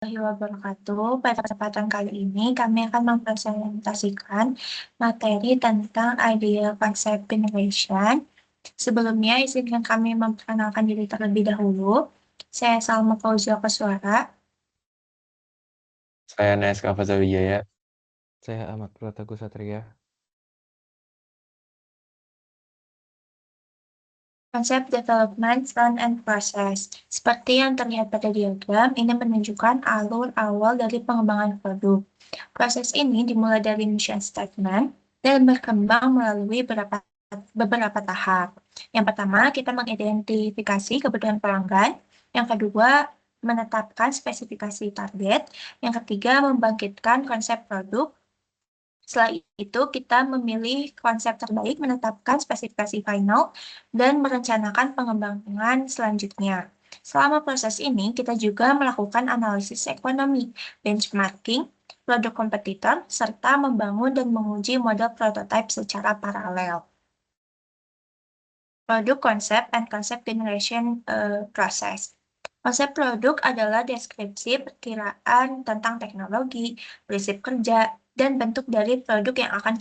warahmatullahi wabarakatuh. Pada kesempatan kali ini kami akan mempresentasikan materi tentang ideal concept generation. Sebelumnya, izinkan kami memperkenalkan diri terlebih dahulu. Saya Salma Fauzia Koswara. Saya Neska Fazawijaya. Saya Ahmad Pratago Satria. Konsep development, run, and process. Seperti yang terlihat pada diagram, ini menunjukkan alur awal dari pengembangan produk. Proses ini dimulai dari mission statement dan berkembang melalui beberapa tahap. Yang pertama, kita mengidentifikasi kebutuhan pelanggan. Yang kedua, menetapkan spesifikasi target. Yang ketiga, membangkitkan konsep produk. Setelah itu, kita memilih konsep terbaik, menetapkan spesifikasi final, dan merencanakan pengembangan selanjutnya. Selama proses ini, kita juga melakukan analisis ekonomi, benchmarking, produk kompetitor, serta membangun dan menguji model prototipe secara paralel. Produk konsep and concept generation process. Konsep produk adalah deskripsi perkiraan tentang teknologi, prinsip kerja, dan bentuk dari produk yang akan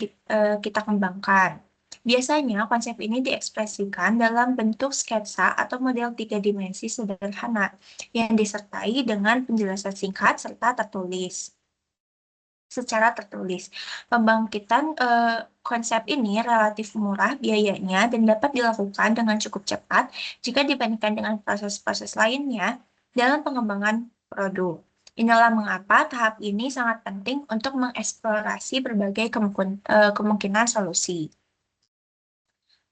kita kembangkan. Biasanya konsep ini diekspresikan dalam bentuk sketsa atau model 3 dimensi sederhana yang disertai dengan penjelasan singkat serta secara tertulis. Pembangkitan konsep ini relatif murah biayanya dan dapat dilakukan dengan cukup cepat jika dibandingkan dengan proses-proses lainnya dalam pengembangan produk. Inilah mengapa tahap ini sangat penting untuk mengeksplorasi berbagai kemungkinan solusi.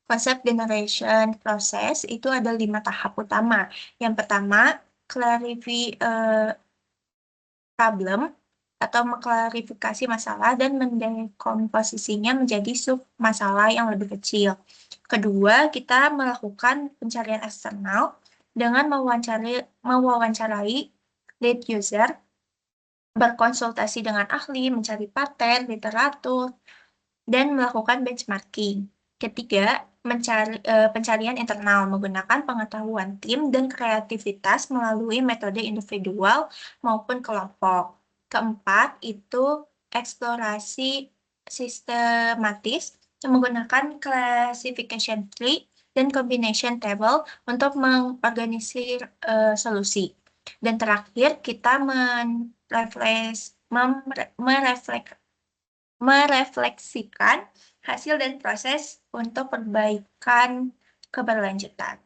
Konsep generation proses itu ada 5 tahap utama. Yang pertama, problem atau mengklarifikasi masalah dan mendekomposisinya menjadi sub masalah yang lebih kecil. Kedua, kita melakukan pencarian eksternal dengan mewawancarai lead user, berkonsultasi dengan ahli, mencari paten, literatur, dan melakukan benchmarking. Ketiga, pencarian internal menggunakan pengetahuan tim dan kreativitas melalui metode individual maupun kelompok. Keempat, itu eksplorasi sistematis menggunakan classification tree dan combination table untuk mengorganisir solusi. Dan terakhir, kita merefleksikan hasil dan proses untuk perbaikan keberlanjutan.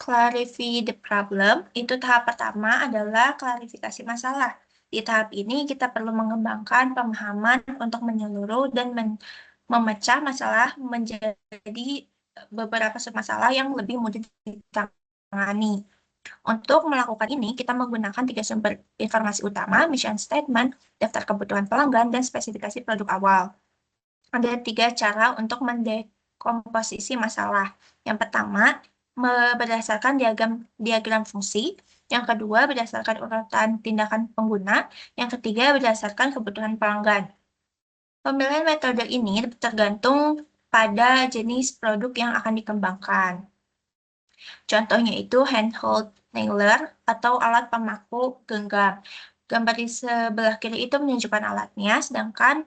Clarify the problem, itu tahap pertama adalah klarifikasi masalah. Di tahap ini kita perlu mengembangkan pemahaman untuk menyeluruh dan memecah masalah menjadi beberapa submasalah yang lebih mudah ditangani. Untuk melakukan ini, kita menggunakan 3 sumber informasi utama, mission statement, daftar kebutuhan pelanggan, dan spesifikasi produk awal. Ada 3 cara untuk mendekomposisi masalah. Yang pertama, berdasarkan diagram fungsi. Yang kedua, berdasarkan urutan tindakan pengguna. Yang ketiga, berdasarkan kebutuhan pelanggan. Pemilihan metode ini tergantung pada jenis produk yang akan dikembangkan. Contohnya itu handheld nailer atau alat pemaku genggam. Gambar di sebelah kiri itu menunjukkan alatnya, sedangkan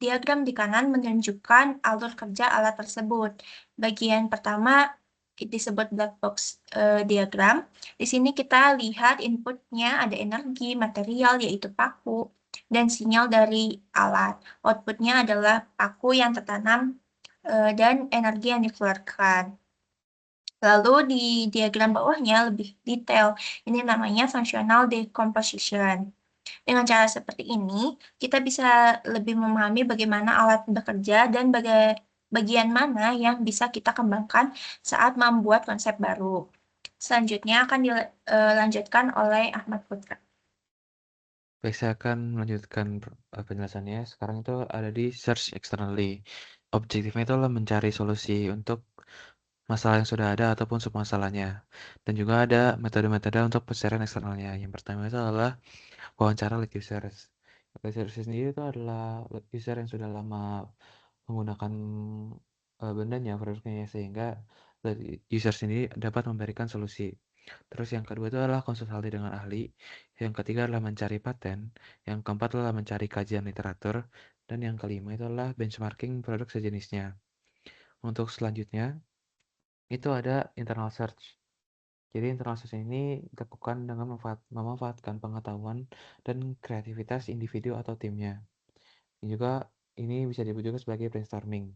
diagram di kanan menunjukkan alur kerja alat tersebut. Bagian pertama disebut black box diagram. Di sini kita lihat inputnya ada energi, material yaitu paku, dan sinyal dari alat. Outputnya adalah paku yang tertanam dan energi yang dikeluarkan. Lalu di diagram bawahnya lebih detail. Ini namanya functional decomposition. Dengan cara seperti ini, kita bisa lebih memahami bagaimana alat bekerja dan bagian mana yang bisa kita kembangkan saat membuat konsep baru. Selanjutnya akan dilanjutkan oleh Ahmad Putra. Baik, saya akan melanjutkan penjelasannya. Sekarang itu ada di search externally. Objektifnya itu adalah mencari solusi untuk masalah yang sudah ada ataupun submasalahnya. Dan juga ada metode-metode untuk pencarian eksternalnya. Yang pertama itu adalah wawancara lead users. Lead users sendiri itu adalah user yang sudah lama menggunakan bendanya, produknya, sehingga lead user sendiri dapat memberikan solusi. Terus yang kedua itu adalah konsultasi dengan ahli, yang ketiga adalah mencari paten, yang keempat adalah mencari kajian literatur, dan yang kelima itu adalah benchmarking produk sejenisnya. Untuk selanjutnya, itu ada internal search. Jadi internal search ini dilakukan dengan memanfaatkan pengetahuan dan kreativitas individu atau timnya. Ini juga ini bisa disebut juga sebagai brainstorming.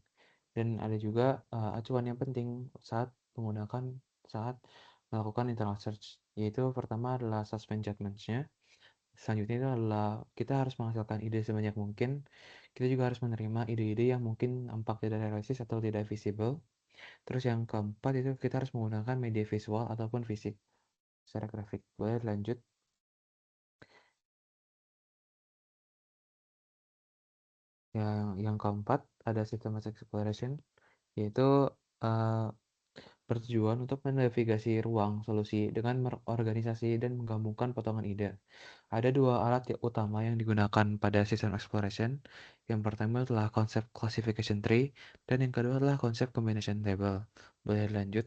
Dan ada juga acuan yang penting saat melakukan internal search, yaitu pertama adalah suspend judgments-nya. Selanjutnya itu adalah kita harus menghasilkan ide sebanyak mungkin. Kita juga harus menerima ide-ide yang mungkin nampak tidak realistis atau tidak visible. Terus yang keempat itu kita harus menggunakan media visual ataupun fisik secara grafik. Boleh lanjut. Yang keempat ada systematic exploration, yaitu uh, bertujuan untuk menavigasi ruang solusi dengan merorganisasi dan menggabungkan potongan ide. Ada dua alat utama yang digunakan pada system exploration. Yang pertama adalah konsep classification tree, dan yang kedua adalah konsep combination table. Boleh lanjut.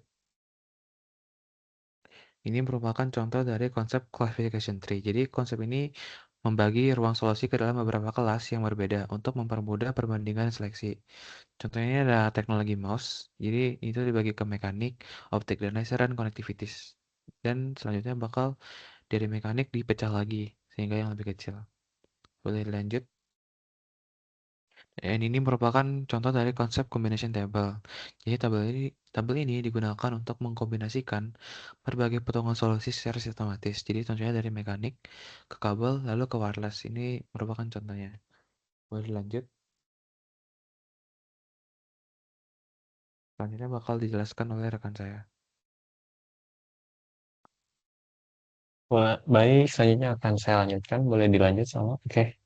Ini merupakan contoh dari konsep classification tree. Jadi konsep ini membagi ruang solusi ke dalam beberapa kelas yang berbeda untuk mempermudah perbandingan seleksi. Contohnya ada teknologi mouse. Jadi itu dibagi ke mekanik, optik dan laser, dan connectivities. Dan selanjutnya bakal dari mekanik dipecah lagi sehingga yang lebih kecil. Boleh lanjut. Dan ini merupakan contoh dari konsep combination table. Jadi tabel ini digunakan untuk mengkombinasikan berbagai potongan solusi secara sistematis. Jadi contohnya dari mekanik ke kabel lalu ke wireless. Ini merupakan contohnya. Boleh lanjut. Selanjutnya bakal dijelaskan oleh rekan saya. Baik, selanjutnya akan saya lanjutkan. Boleh dilanjut sama? Oke.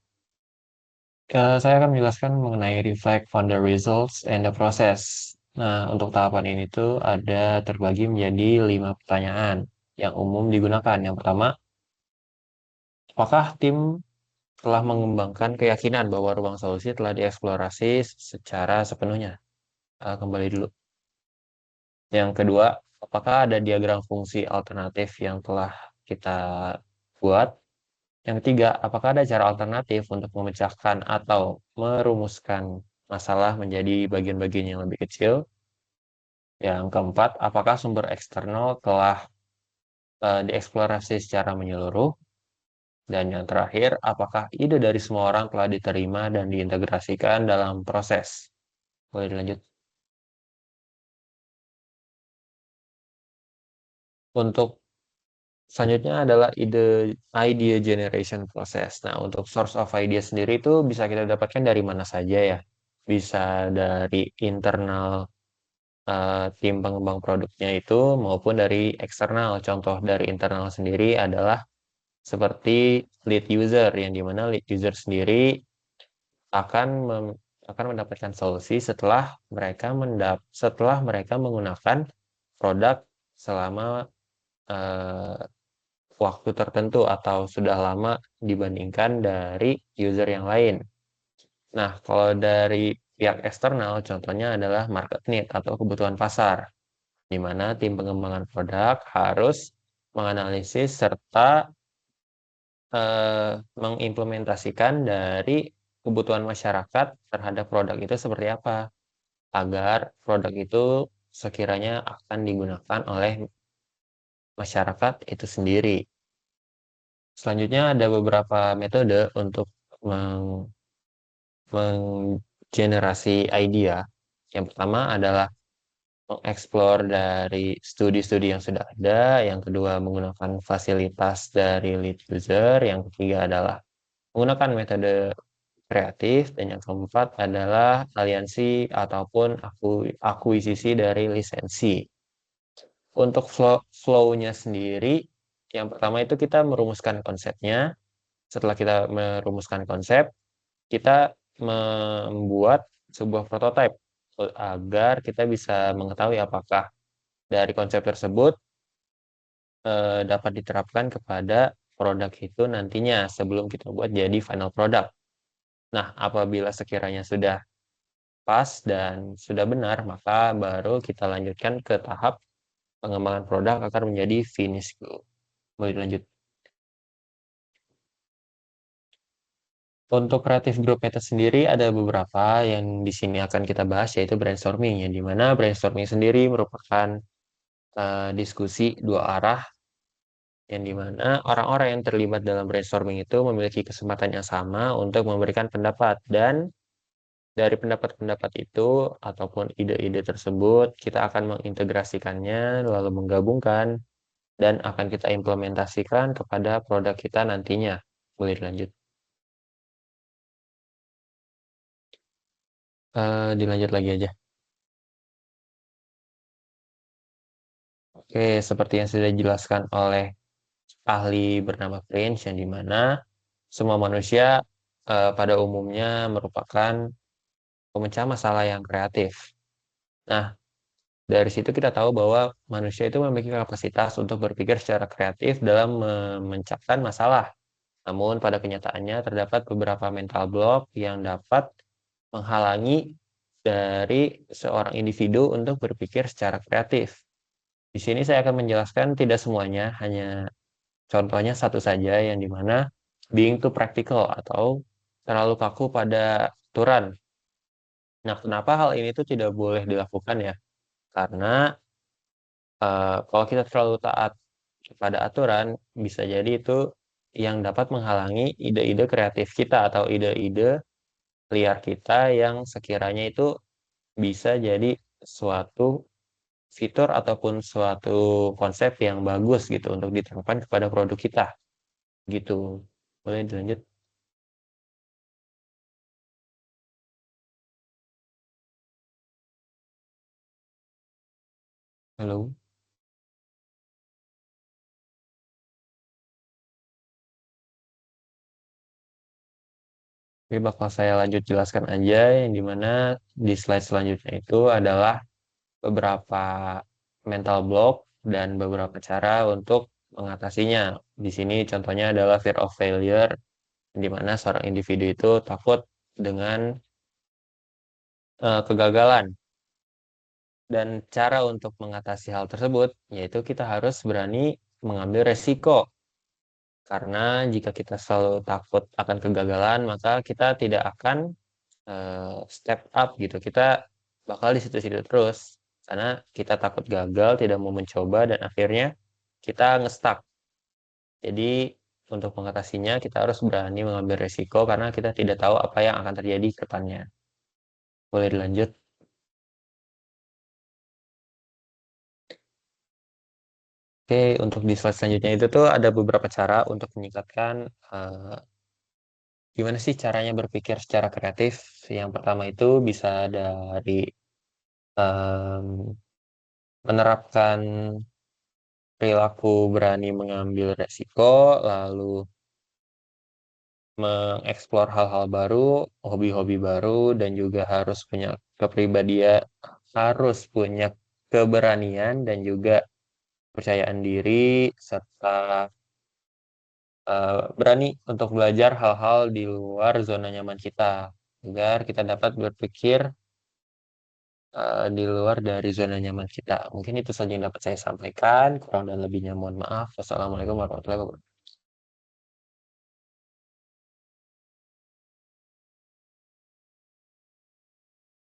Saya akan menjelaskan mengenai reflect on the results and the process. Nah, untuk tahapan ini tuh ada terbagi menjadi 5 pertanyaan yang umum digunakan. Yang pertama, apakah tim telah mengembangkan keyakinan bahwa ruang solusi telah dieksplorasi secara sepenuhnya? Kembali dulu. Yang kedua, apakah ada diagram fungsi alternatif yang telah kita buat? Yang ketiga, apakah ada cara alternatif untuk memecahkan atau merumuskan masalah menjadi bagian-bagian yang lebih kecil? Yang keempat, apakah sumber eksternal telah dieksplorasi secara menyeluruh? Dan yang terakhir, apakah ide dari semua orang telah diterima dan diintegrasikan dalam proses? Boleh dilanjut. Untuk selanjutnya adalah idea generation process. Nah, untuk source of idea sendiri itu bisa kita dapatkan dari mana saja ya. Bisa dari internal tim pengembang produknya itu maupun dari eksternal. Contoh dari internal sendiri adalah seperti lead user, yang dimana lead user sendiri akan akan mendapatkan solusi setelah mereka menggunakan produk selama eh, waktu tertentu atau sudah lama dibandingkan dari user yang lain. Nah, kalau dari pihak eksternal, contohnya adalah market need atau kebutuhan pasar, di mana tim pengembangan produk harus menganalisis serta mengimplementasikan dari kebutuhan masyarakat terhadap produk itu seperti apa, agar produk itu sekiranya akan digunakan oleh masyarakat itu sendiri. Selanjutnya ada beberapa metode untuk menggenerasi idea. Yang pertama adalah mengeksplor dari studi-studi yang sudah ada, yang kedua menggunakan fasilitas dari lead user, yang ketiga adalah menggunakan metode kreatif, dan yang keempat adalah aliansi ataupun akuisisi dari lisensi. Untuk flow-nya sendiri, yang pertama itu kita merumuskan konsepnya. Setelah kita merumuskan konsep, kita membuat sebuah prototipe agar kita bisa mengetahui apakah dari konsep tersebut dapat diterapkan kepada produk itu nantinya sebelum kita buat jadi final product. Nah, apabila sekiranya sudah pas dan sudah benar, maka baru kita lanjutkan ke tahap pengembangan produk akan menjadi finished good. Boleh lanjut. Untuk kreatif group method sendiri ada beberapa yang di sini akan kita bahas, yaitu brainstorming, yang dimana brainstorming sendiri merupakan diskusi dua arah, yang dimana orang-orang yang terlibat dalam brainstorming itu memiliki kesempatan yang sama untuk memberikan pendapat, dan dari pendapat-pendapat itu ataupun ide-ide tersebut kita akan mengintegrasikannya lalu menggabungkan dan akan kita implementasikan kepada produk kita nantinya. Boleh dilanjut. Dilanjut lagi aja. Oke, seperti yang sudah dijelaskan oleh ahli bernama Prince, yang dimana semua manusia pada umumnya merupakan pemecah masalah yang kreatif. Nah, dari situ kita tahu bahwa manusia itu memiliki kapasitas untuk berpikir secara kreatif dalam memecahkan masalah. Namun pada kenyataannya terdapat beberapa mental block yang dapat menghalangi dari seorang individu untuk berpikir secara kreatif. Di sini saya akan menjelaskan tidak semuanya, hanya contohnya satu saja, yang dimana being too practical atau terlalu kaku pada aturan. Nah, kenapa hal ini tuh tidak boleh dilakukan ya? Karena kalau kita terlalu taat kepada aturan, bisa jadi itu yang dapat menghalangi ide-ide kreatif kita atau ide-ide liar kita yang sekiranya itu bisa jadi suatu fitur ataupun suatu konsep yang bagus gitu untuk diterapkan kepada produk kita. Gitu. Boleh dilanjut? Halo? Oke, bakal saya lanjut jelaskan aja, yang dimana di slide selanjutnya itu adalah beberapa mental block dan beberapa cara untuk mengatasinya. Di sini contohnya adalah fear of failure, di mana seorang individu itu takut dengan kegagalan. Dan cara untuk mengatasi hal tersebut yaitu kita harus berani mengambil resiko. Karena jika kita selalu takut akan kegagalan, maka kita tidak akan step up gitu. Kita bakal di situ-situ terus. Karena kita takut gagal, tidak mau mencoba, dan akhirnya kita nge-stuck. Jadi untuk mengatasinya kita harus berani mengambil resiko karena kita tidak tahu apa yang akan terjadi ke depannya. Boleh dilanjut? Oke, untuk di slide selanjutnya itu tuh ada beberapa cara untuk meningkatkan gimana sih caranya berpikir secara kreatif. Yang pertama itu bisa dari em, menerapkan perilaku berani mengambil resiko, lalu mengeksplor hal-hal baru, hobi-hobi baru, dan juga harus punya kepribadian, harus punya keberanian dan juga kepercayaan diri, serta berani untuk belajar hal-hal di luar zona nyaman kita, agar kita dapat berpikir di luar dari zona nyaman kita. Mungkin itu saja yang dapat saya sampaikan. Kurang dan lebihnya mohon maaf. Wassalamualaikum warahmatullahi wabarakatuh.